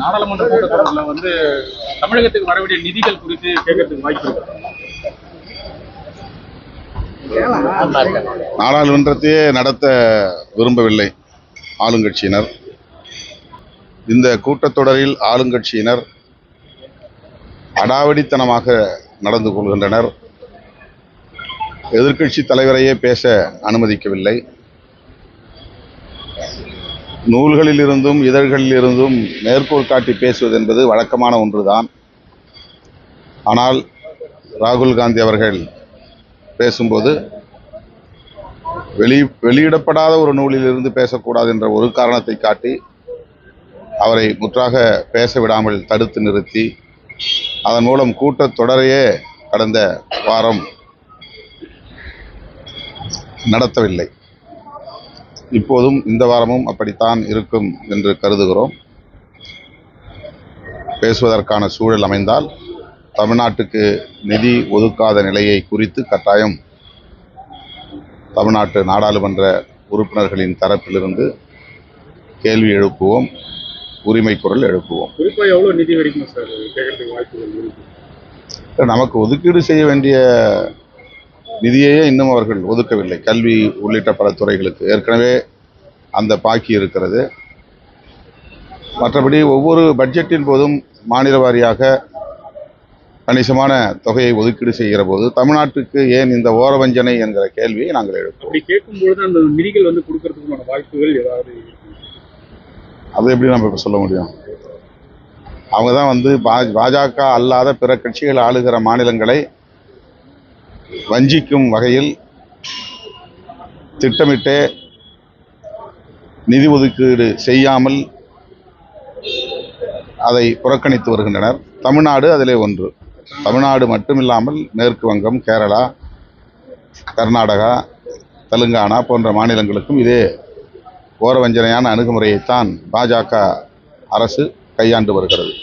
நாடாளுமன்ற கூட்டத்தொடரில் தமிழகத்துக்கு வரவேண்டிய நிதிகள் குறித்து கேட்கறதுக்கு வாய்ப்பு இருக்கு. நாடாளுமன்றத்தையே நடத்த விரும்பவில்லை ஆளுங்கட்சியினர். இந்த கூட்டத்தொடரில் ஆளுங்கட்சியினர் அடாவடித்தனமாக நடந்து கொள்கின்றனர். எதிர்க்கட்சி தலைவரையே பேச அனுமதிக்கவில்லை. நூல்களில் இருந்தும் இதழ்களில் இருந்தும் மேற்கோள் காட்டி பேசுவது என்பது வழக்கமான ஒன்றுதான். ஆனால் ராகுல் காந்தி அவர்கள் பேசும்போது வெளியிடப்படாத ஒரு நூலில் இருந்து பேசக்கூடாது என்ற ஒரு காரணத்தை காட்டி அவரை முற்றாக பேச விடாமல் தடுத்து நிறுத்தி அதன் மூலம் கூட்டத்தொடரையே கடந்த வாரம் நடத்தவில்லை. இப்போதும் இந்த வாரமும் அப்படித்தான் இருக்கும் என்று கருதுகிறோம். பேசுவதற்கான சூழல் அமைந்தால் தமிழ்நாட்டுக்கு நிதி ஒதுக்காத நிலையை குறித்து கட்டாயம் தமிழ்நாட்டு நாடாளுமன்ற உறுப்பினர்களின் தரப்பிலிருந்து கேள்வி எழுப்புவோம், உரிமை குரல் எழுப்புவோம். குறிப்பா எவ்வளவு நிதி வரைக்கும் சார் கேட்கறதுக்கு வாய்ப்பு? நமக்கு ஒதுக்கீடு செய்ய வேண்டிய நிதியையே இன்னும் அவர்கள் ஒதுக்கவில்லை. கல்வி உள்ளிட்ட பல துறைகளுக்கு ஏற்கனவே அந்த பாக்கி இருக்கிறது. மற்றபடி ஒவ்வொரு பட்ஜெட்டின் போதும் மாநில வாரியாக கணிசமான தொகையை ஒதுக்கீடு செய்கிற போது தமிழ்நாட்டுக்கு ஏன் இந்த ஓரவஞ்சனை என்கிற கேள்வியை நாங்கள் எழுப்போம். அப்படி கேட்கும்பொழுது அந்த நிதிகள் கொடுக்கறதுக்கான வாய்ப்புகள் ஏதாவது அதை எப்படி நம்ம இப்ப சொல்ல முடியும்? அவங்க தான் பாஜக அல்லாத பிற கட்சிகள் ஆளுகிற மாநிலங்களை வஞ்சிக்கும் வகையில் திட்டமிட்டே நிதி ஒதுக்கீடு செய்யாமல் அதை புறக்கணித்து வருகின்றனர். தமிழ்நாடு அதிலே ஒன்று. தமிழ்நாடு மட்டுமில்லாமல் மேற்கு வங்கம், கேரளா, கர்நாடகா, தெலுங்கானா போன்ற மாநிலங்களுக்கும் இதே ஓரவஞ்சனையான அணுகுமுறையைத்தான் பாஜக அரசு கையாண்டு வருகிறது.